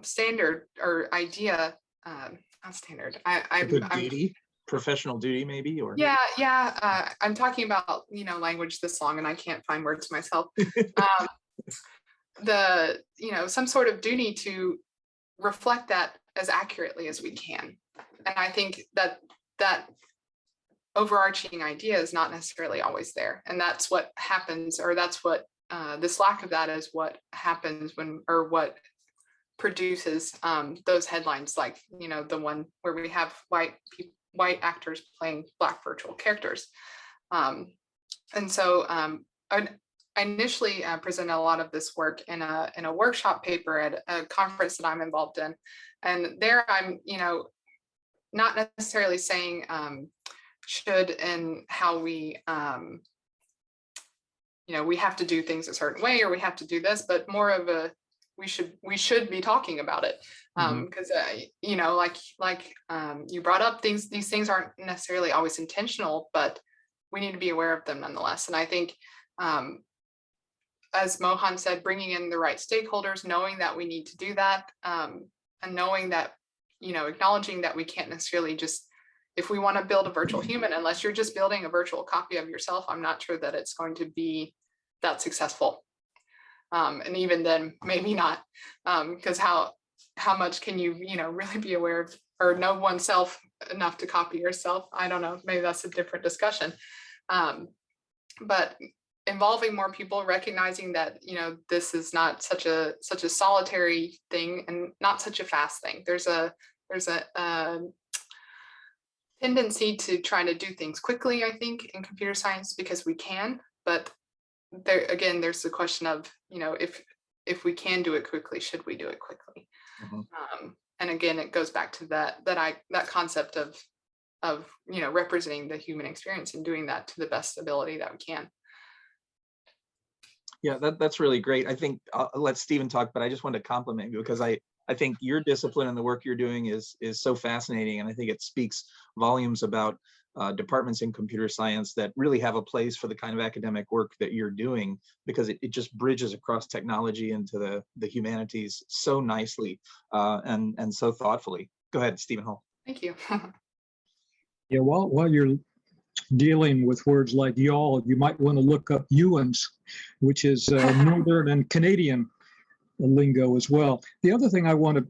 standard or idea, not standard. I'm duty, professional duty, maybe, or I'm talking about language this long and I can't find words myself. Some sort of duty to reflect that as accurately as we can, and I think that overarching idea is not necessarily always there, and that's what happens, or that's what this lack of that is what happens when, or what produces those headlines, like the one where we have white actors playing Black virtual characters, and so I initially presented a lot of this work in a workshop paper at a conference that I'm involved in. And there I'm, not necessarily saying should and how we, we have to do things a certain way or we have to do this, but more of a, we should be talking about it. Because, like you brought up, these things aren't necessarily always intentional, but we need to be aware of them nonetheless. And I think, as Mohan said, bringing in the right stakeholders, knowing that we need to do that, and knowing that, acknowledging that we can't necessarily just, if we want to build a virtual human, unless you're just building a virtual copy of yourself, I'm not sure that it's going to be that successful. And even then, maybe not, because how much can you, really be aware of or know oneself enough to copy yourself? I don't know. Maybe that's a different discussion. But involving more people, recognizing that, this is not such a solitary thing and not such a fast thing. There's a tendency to try to do things quickly, I think, in computer science because we can, but there again, there's the question of, if we can do it quickly, should we do it quickly? And again, it goes back to that concept of representing the human experience and doing that to the best ability that we can. Yeah, that's really great. I think I'll let Stephen talk, but I just wanted to compliment you because I think your discipline and the work you're doing is so fascinating, and I think it speaks volumes about departments in computer science that really have a place for the kind of academic work that you're doing, because it just bridges across technology into the humanities so nicely and so thoughtfully. Go ahead, Stephen Hall. Thank you. Yeah, while you're dealing with words like y'all, you might want to look up Ewans, which is Northern and Canadian lingo as well. The other thing I want to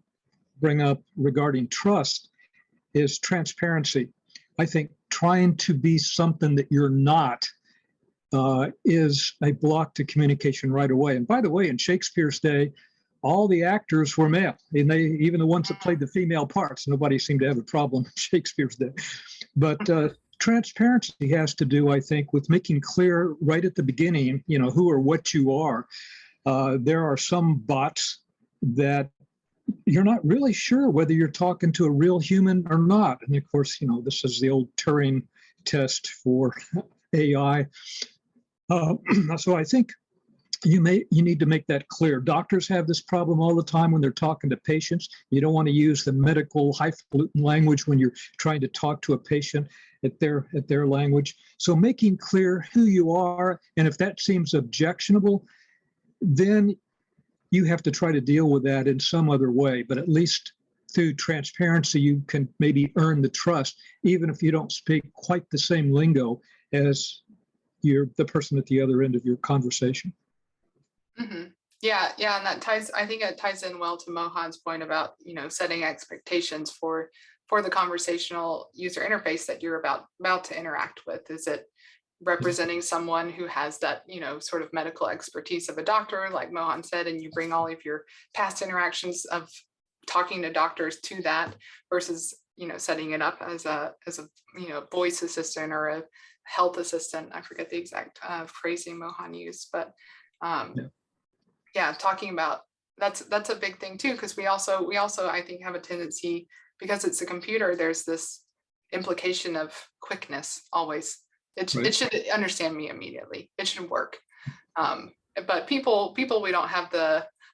bring up regarding trust is transparency. I think trying to be something that you're not is a block to communication right away. And by the way, in Shakespeare's day, all the actors were male, and even the ones that played the female parts, nobody seemed to have a problem in Shakespeare's day. But transparency has to do, I think, with making clear right at the beginning, who or what you are. There are some bots that you're not really sure whether you're talking to a real human or not. And of course, this is the old Turing test for AI. So I think you need to make that clear. Doctors have this problem all the time when they're talking to patients. You don't want to use the medical highfalutin language when you're trying to talk to a patient at their language. So making clear who you are, and if that seems objectionable, then you have to try to deal with that in some other way. But at least through transparency, you can maybe earn the trust, even if you don't speak quite the same lingo as the person at the other end of your conversation. Mm-hmm. Yeah, and I think it ties in well to Mohan's point about, setting expectations for the conversational user interface that you're about to interact with. Is it representing someone who has that, sort of medical expertise of a doctor, like Mohan said, and you bring all of your past interactions of talking to doctors to that versus, setting it up as a voice assistant or a health assistant. I forget the exact phrasing Mohan used, but talking about that's a big thing too, because we also I think have a tendency, because it's a computer, there's this implication of quickness always. It should understand me immediately. It should work. But people, we don't have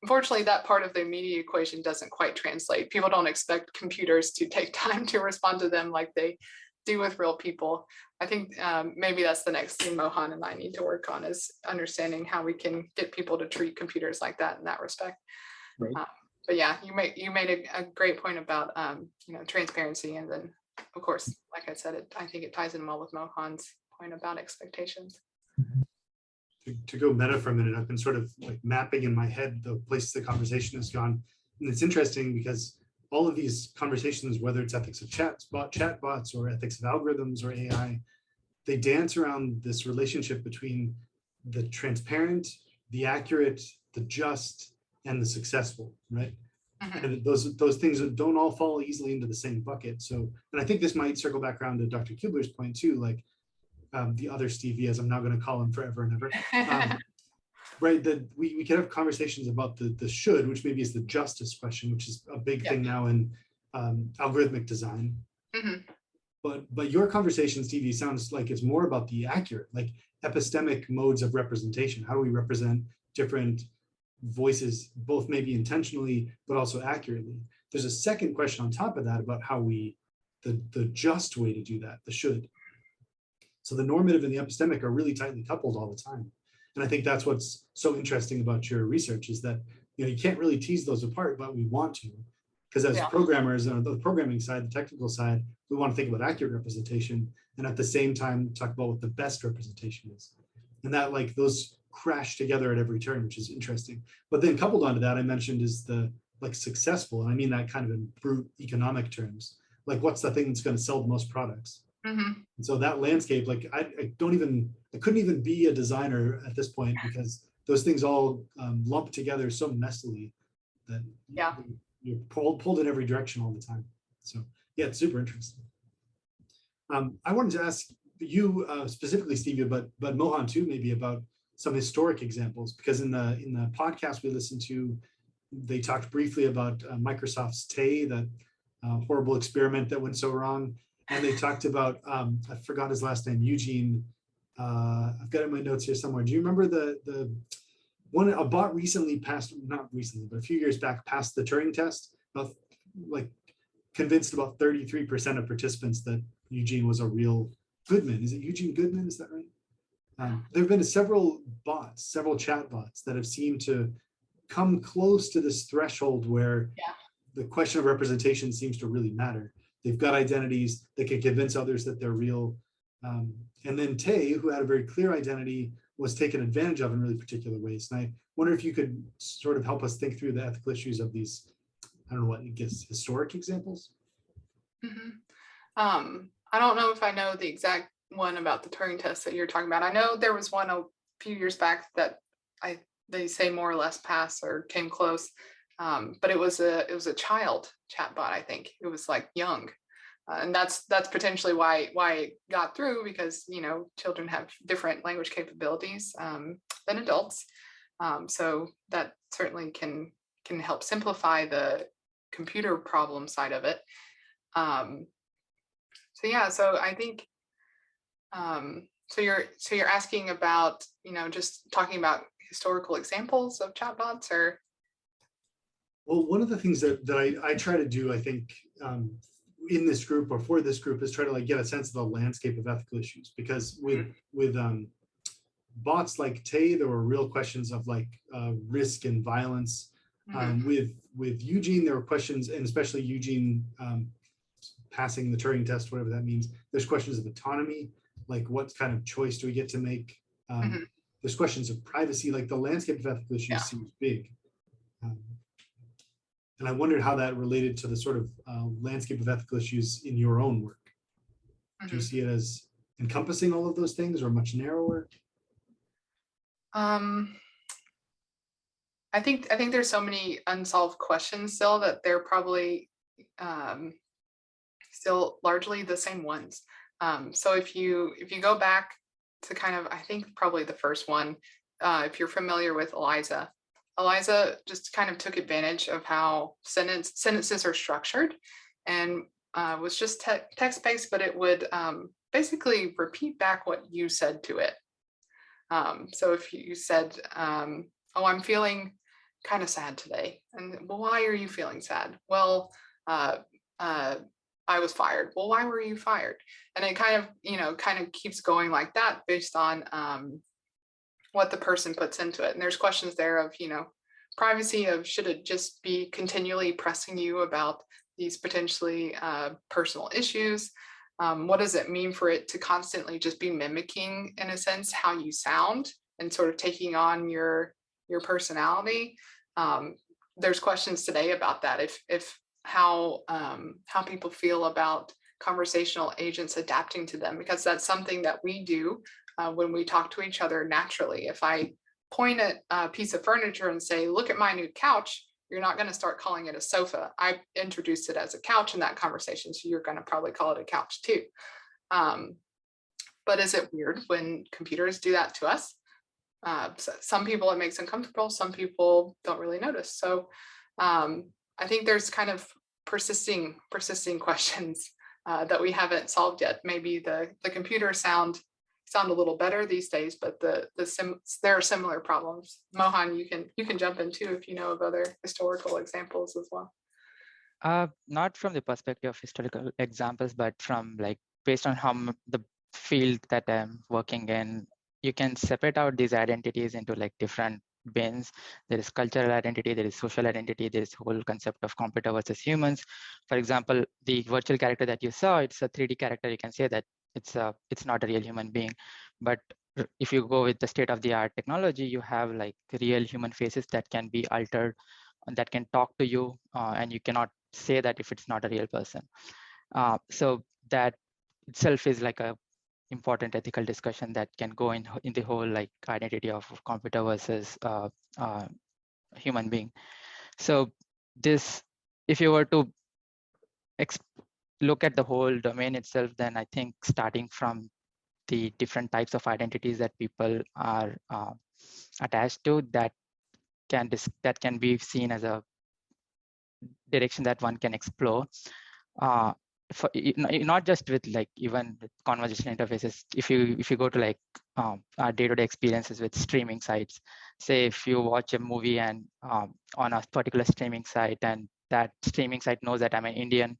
unfortunately, that part of the immediate equation doesn't quite translate. People don't expect computers to take time to respond to them like they do with real people. I think maybe that's the next thing Mohan and I need to work on, is understanding how we can get people to treat computers like that in that respect. Right. But yeah, you made a great point about transparency, and then of course, like I said, I think it ties in well with Mohan's point about expectations. To go meta for a minute, I've been sort of like mapping in my head the places the conversation has gone, and it's interesting because all of these conversations, whether it's ethics of chatbots or ethics of algorithms or AI, they dance around this relationship between the transparent, the accurate, the just, and the successful, right? Mm-hmm. And those things don't all fall easily into the same bucket. So, and I think this might circle back around to Dr. Kubler's point too, like the other Stevie, as I'm now going to call him forever and ever. right, that we can have conversations about the should, which maybe is the justice question, which is a big thing now in algorithmic design. Mhm. But your conversation, Stevie, sounds like it's more about the accurate, like epistemic modes of representation. How do we represent different voices, both maybe intentionally, but also accurately? There's a second question on top of that about how the just way to do that, the should. So the normative and the epistemic are really tightly coupled all the time. And I think that's what's so interesting about your research is that, you can't really tease those apart, but we want to. Because as programmers on the programming side, the technical side, we want to think about accurate representation and at the same time talk about what the best representation is. And that like those crash together at every turn, which is interesting. But then coupled onto that, I mentioned is the like successful, and I mean that kind of in brute economic terms. Like what's the thing that's going to sell the most products? Mhm. And so that landscape, like I couldn't even be a designer at this point because those things all lump together so messily that you're pulled in every direction all the time. So yeah, it's super interesting. I wanted to ask you specifically, Stevie, but Mohan too, maybe about some historic examples, because in the podcast we listened to, they talked briefly about Microsoft's Tay, that horrible experiment that went so wrong. And they talked about, I forgot his last name, Eugene. I've got it in my notes here somewhere. Do you remember the one, a bot recently passed, not recently, but a few years back, passed the Turing test, about, like convinced about 33% of participants that Eugene was a real Goodman. Is it Eugene Goodman? Is that right? There have been several bots, several chat bots that have seemed to come close to this threshold where the question of representation seems to really matter. They've got identities, they can convince others that they're real. And then Tay, who had a very clear identity, was taken advantage of in really particular ways. And I wonder if you could sort of help us think through the ethical issues of these, I don't know what, I guess, historic examples? Mhm. I don't know if I know the exact one about the Turing test that you're talking about. I know there was one a few years back that they say more or less passed or came close, but it was a child chatbot. I think it was like young, and that's potentially why it got through, because children have different language capabilities than adults, so that certainly can help simplify the computer problem side of it. So I think so you're asking about just talking about historical examples of chatbots, or Well, one of the things that I try to do, I think, in this group or for this group is try to like get a sense of the landscape of ethical issues, because with bots like Tay, there were real questions of like risk and violence. With Eugene, there were questions, and especially Eugene passing the Turing test, whatever that means. There's questions of autonomy, like what kind of choice do we get to make? There's questions of privacy, like the landscape of ethical issues seems big. And I wondered how that related to the sort of landscape of ethical issues in your own work. Do you see it as encompassing all of those things or much narrower? I think there's so many unsolved questions still that they're probably still largely the same ones. So if you go back to kind of, I think probably the first one, if you're familiar with Eliza just kind of took advantage of how sentences are structured, and was just text-based, but it would basically repeat back what you said to it. So if you said, oh, I'm feeling kind of sad today. And well, why are you feeling sad? Well, I was fired. Well, why were you fired? And it kind of keeps going like that based on what the person puts into it. And there's questions there of, privacy, of should it just be continually pressing you about these potentially personal issues? What does it mean for it to constantly just be mimicking, in a sense, how you sound and sort of taking on your personality? There's questions today about that. If how people feel about conversational agents adapting to them, because that's something that we do when we talk to each other naturally. If I point at a piece of furniture and say, look at my new couch, you're not going to start calling it a sofa. I introduced it as a couch in that conversation, so you're going to probably call it a couch too. But is it weird when computers do that to us? Some people it makes uncomfortable, some people don't really notice. So I think there's kind of persisting questions that we haven't solved yet. Maybe the computers sound a little better these days, but there are similar problems. Mohan, you can jump in too if you know of other historical examples as well. Not from the perspective of historical examples, but from like based on how the field that I'm working in, you can separate out these identities into like different bins. There is cultural identity, there is social identity, there is whole concept of computer versus humans. For example, the virtual character that you saw, it's a 3D character. You can say that it's not a real human being. But if you go with the state-of-the-art technology, you have like real human faces that can be altered and that can talk to you, and you cannot say that if it's not a real person. So that itself is like a important ethical discussion that can go in the whole like identity of computer versus human being. So this, if you were to look at the whole domain itself, then I think starting from the different types of identities that people are attached to, that can be seen as a direction that one can explore. For not just with like even with conversation interfaces. If you go to like our day-to-day experiences with streaming sites, say if you watch a movie and on a particular streaming site, and that streaming site knows that I'm an Indian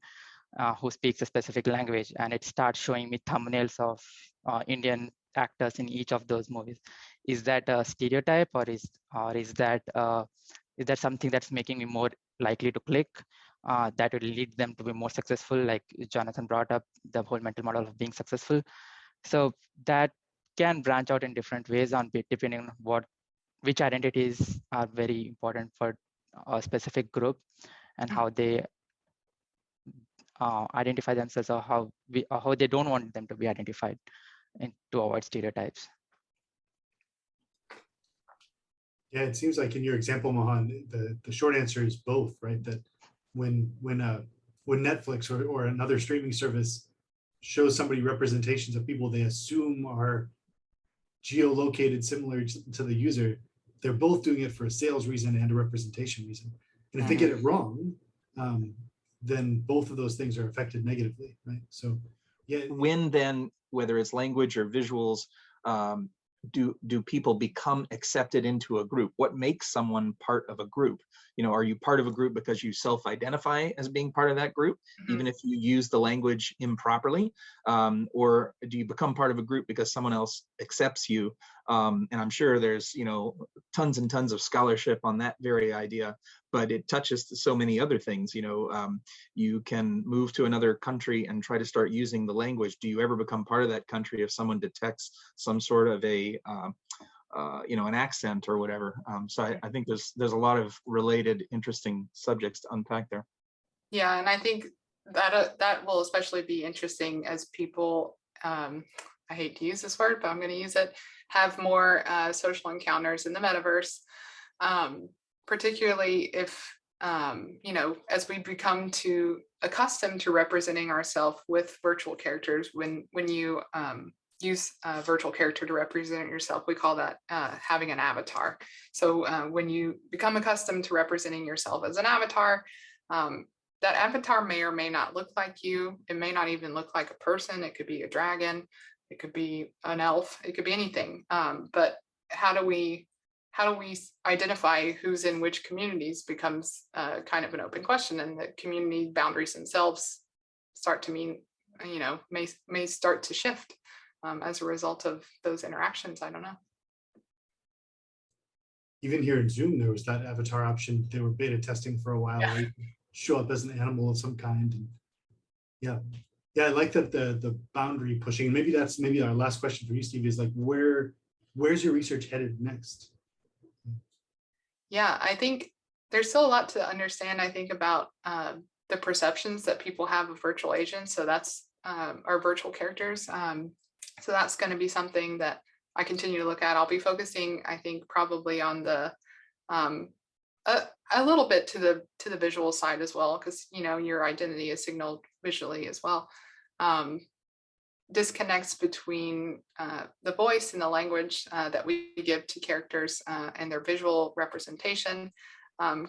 who speaks a specific language, and it starts showing me thumbnails of Indian actors in each of those movies. Is that a stereotype, or is that something that's making me more likely to click? That will lead them to be more successful, like Jonathan brought up, the whole mental model of being successful. So that can branch out in different ways depending on which identities are very important for a specific group and how they identify themselves, or how they don't want them to be identified, and to avoid stereotypes. Yeah, it seems like in your example, Mohan, the short answer is both, right? That when Netflix or another streaming service shows somebody representations of people they assume are geolocated similar to the user, they're both doing it for a sales reason and a representation reason. And if they get it wrong, then both of those things are affected negatively, right? So yeah. When then, whether it's language or visuals, do people become accepted into a group? What makes someone part of a group? You know, are you part of a group because you self-identify as being part of that group, even if you use the language improperly? Or do you become part of a group because someone else accepts you? And I'm sure there's, you know, tons and tons of scholarship on that very idea, but it touches so many other things. You know, you can move to another country and try to start using the language. Do you ever become part of that country if someone detects some sort of a you know, an accent or whatever? So I think there's a lot of related, interesting subjects to unpack there. Yeah, and I think that will especially be interesting as people, I hate to use this word, but I'm going to use it, have more social encounters in the metaverse, particularly if, you know, as we become accustomed to representing ourselves with virtual characters. When you use a virtual character to represent yourself, we call that having an avatar. So when you become accustomed to representing yourself as an avatar, that avatar may or may not look like you. It may not even look like a person. It could be a dragon. It could be an elf. It could be anything. But how do we identify who's in which communities becomes kind of an open question, and the community boundaries themselves start to mean, you know, may start to shift as a result of those interactions. I don't know. Even here in Zoom, there was that avatar option. They were beta testing for a while. Yeah. Where you show up as an animal of some kind. And yeah, I like that the boundary pushing. Maybe our last question for you, Stevie, is like, where's your research headed next? Yeah, I think there's still a lot to understand, I think, about the perceptions that people have of virtual agents. So that's our virtual characters. So that's going to be something that I continue to look at. I'll be focusing, I think, probably on the a little bit to the visual side as well, because, you know, your identity is signaled visually as well. disconnects between the voice and the language that we give to characters and their visual representation,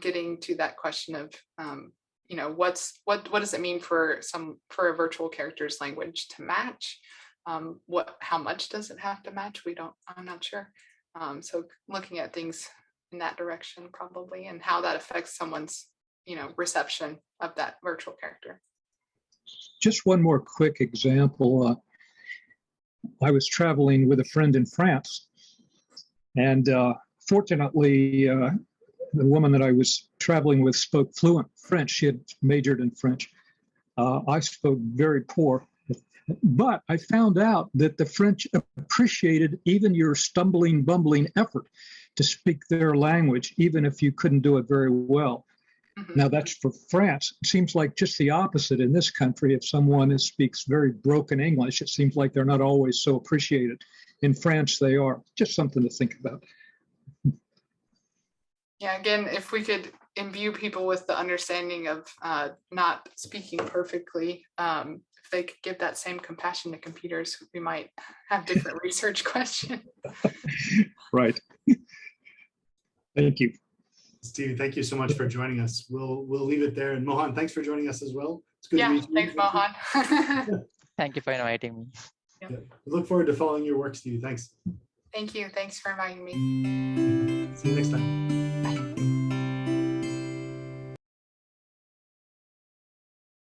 getting to that question of, you know, what does it mean for a virtual character's language to match? How much does it have to match? I'm not sure. So looking at things in that direction probably, and how that affects someone's, you know, reception of that virtual character. Just one more quick example. I was traveling with a friend in France, and fortunately, the woman that I was traveling with spoke fluent French. She had majored in French. I spoke very poor, but I found out that the French appreciated even your stumbling, bumbling effort to speak their language, even if you couldn't do it very well. Now that's for France. It seems like just the opposite in this country. If someone speaks very broken English, it seems like they're not always so appreciated. In France, they are. Just something to think about. Yeah, again, if we could imbue people with the understanding of not speaking perfectly, if they could give that same compassion to computers, we might have different research questions. Right. Thank you. Stevie, thank you so much for joining us. We'll leave it there. And Mohan, thanks for joining us as well. It's good to meet you. Thanks, Mohan. Thank you for inviting me. Yeah. We look forward to following your work, Stevie. Thanks. Thank you. Thanks for inviting me. See you next time. Bye.